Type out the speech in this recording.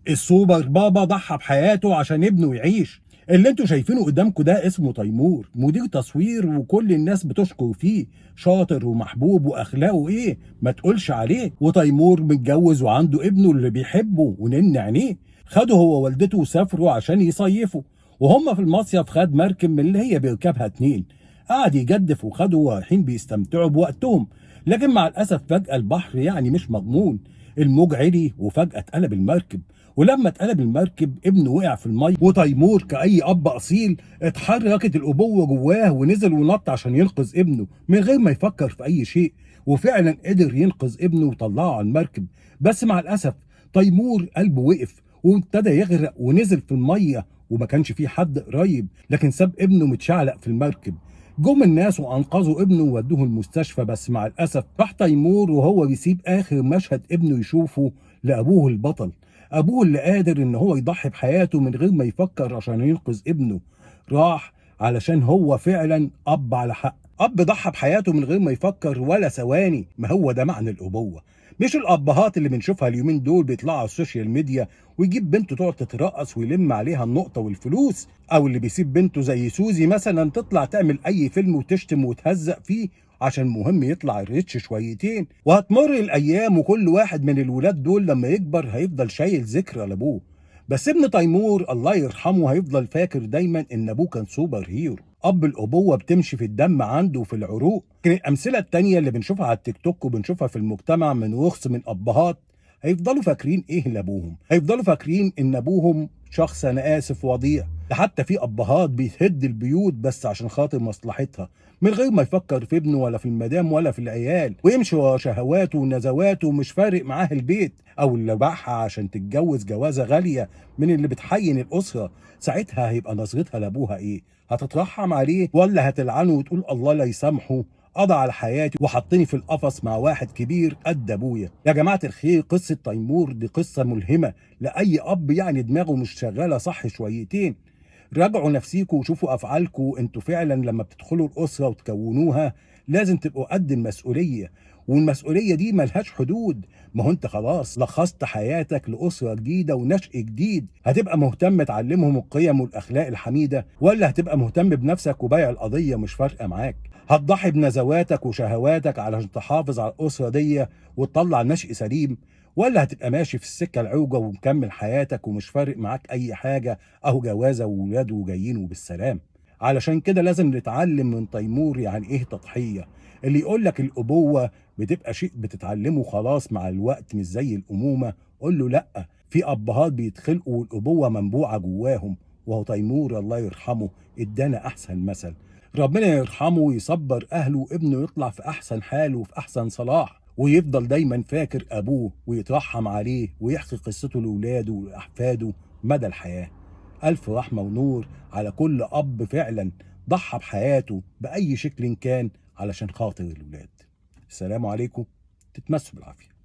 السوبر بابا ضحى بحياته عشان ابنه يعيش. اللي انتوا شايفينه قدامكم ده اسمه تيمور، مدير تصوير وكل الناس بتشكر فيه، شاطر ومحبوب واخلاقه ايه ما تقولش عليه. وتيمور متجوز وعنده ابنه اللي بيحبه ونن عينيه. خده هو ووالدته وسافروا عشان يصيفوا، وهم في المصيف خد مركب من اللي هي بيركبها اتنين، قعد يجدف وخدوا رايحين بيستمتعوا بوقتهم. لكن مع الاسف فجأة البحر يعني مش مضمون، الموج عالي وفجأة اتقلب المركب. ولما اتقلب المركب ابنه وقع في الميه، وتيمور كأي اب اصيل اتحركت الابوه جواه ونزل ونط عشان ينقذ ابنه من غير ما يفكر في اي شيء. وفعلا قدر ينقذ ابنه وطلعه على المركب. بس مع الاسف تيمور قلبه وقف وابتدى يغرق ونزل في الميه، وما كانش فيه حد قريب لكن ساب ابنه متشعلق في المركب. جم الناس وانقذوا ابنه وودوه المستشفى. بس مع الاسف راح تيمور وهو بيسيب اخر مشهد ابنه يشوفه لابوه البطل، ابوه اللي قادر ان هو يضحي بحياته من غير ما يفكر عشان ينقذ ابنه. راح علشان هو فعلا اب على حق، اب ضحى بحياته من غير ما يفكر ولا ثواني. ما هو ده معنى الابوه، مش الابهات اللي بنشوفها اليومين دول بيطلعوا على السوشيال ميديا ويجيب بنته تقعد تترقص ويلم عليها النقطه والفلوس، او اللي بيسيب بنته زي سوزي مثلا تطلع تعمل اي فيلم وتشتم وتهزق فيه عشان مهم يطلع الريتش شويتين. وهتمر الايام وكل واحد من الولاد دول لما يكبر هيفضل شايل ذكرى لابوه. بس ابن تيمور الله يرحمه هيفضل فاكر دايما ان ابوه كان سوبر هيرو، اب الابوه بتمشي في الدم عنده وفي العروق. لكن الامثله التانيه اللي بنشوفها على التيك توك وبنشوفها في المجتمع من وخص من ابهات هيفضلوا فاكرين ايه لابوهم، هيفضلوا فاكرين ان ابوهم شخص انا اسف وضيع. ده حتى في ابهات بيهد البيوت بس عشان خاطر مصلحتها من غير ما يفكر في ابنه ولا في المدام ولا في العيال، ويمشي ورا شهواته ونزواته ومش فارق معاه البيت. او اللي باعها عشان تتجوز جوازه غاليه من اللي بتحين الاسره، ساعتها هيبقى نظرتها لابوها ايه؟ هتترحم عليه ولا هتلعنه وتقول الله لا يسامحه، قضى على حياتي وحطني في القفص مع واحد كبير قد ابويا. يا جماعه الخير، قصه تيمور دي قصه ملهمه لاي اب يعني دماغه مش شغاله صح شويتين. راجعوا نفسيكوا وشوفوا افعالكوا، انتوا فعلا لما بتدخلوا الاسره وتكونوها لازم تبقوا قد المسؤوليه، والمسؤوليه دي ملهاش حدود. ما هو انت خلاص لخصت حياتك لاسره جديده ونشء جديد. هتبقى مهتم تعلمهم القيم والاخلاق الحميده، ولا هتبقى مهتم بنفسك وبايع القضيه مش فارقه معاك؟ هتضحي بنزواتك وشهواتك علشان تحافظ على الاسره دي وتطلع نشء سليم، ولا هتبقى ماشي في السكه العوجه ومكمل حياتك ومش فارق معاك اي حاجه، اهو جوازه وولاد وجايين وبالسلام؟ علشان كده لازم نتعلم من تيمور يعني ايه تضحيه. اللي يقول لك الابوه بتبقى شيء بتتعلمه خلاص مع الوقت مش زي الامومه، قول له لا، في ابهات بيتخلقوا والابوه منبوعه جواهم. وهو تيمور الله يرحمه ادانا احسن مثل. ربنا يرحمه ويصبر اهله وابنه يطلع في احسن حال وفي احسن صلاح، ويفضل دايما فاكر ابوه ويترحم عليه ويحكي قصته لاولاده واحفاده مدى الحياه. الف رحمه ونور على كل اب فعلا ضحى بحياته باي شكل كان علشان خاطر الولاد. السلام عليكم، تتمسوا بالعافيه.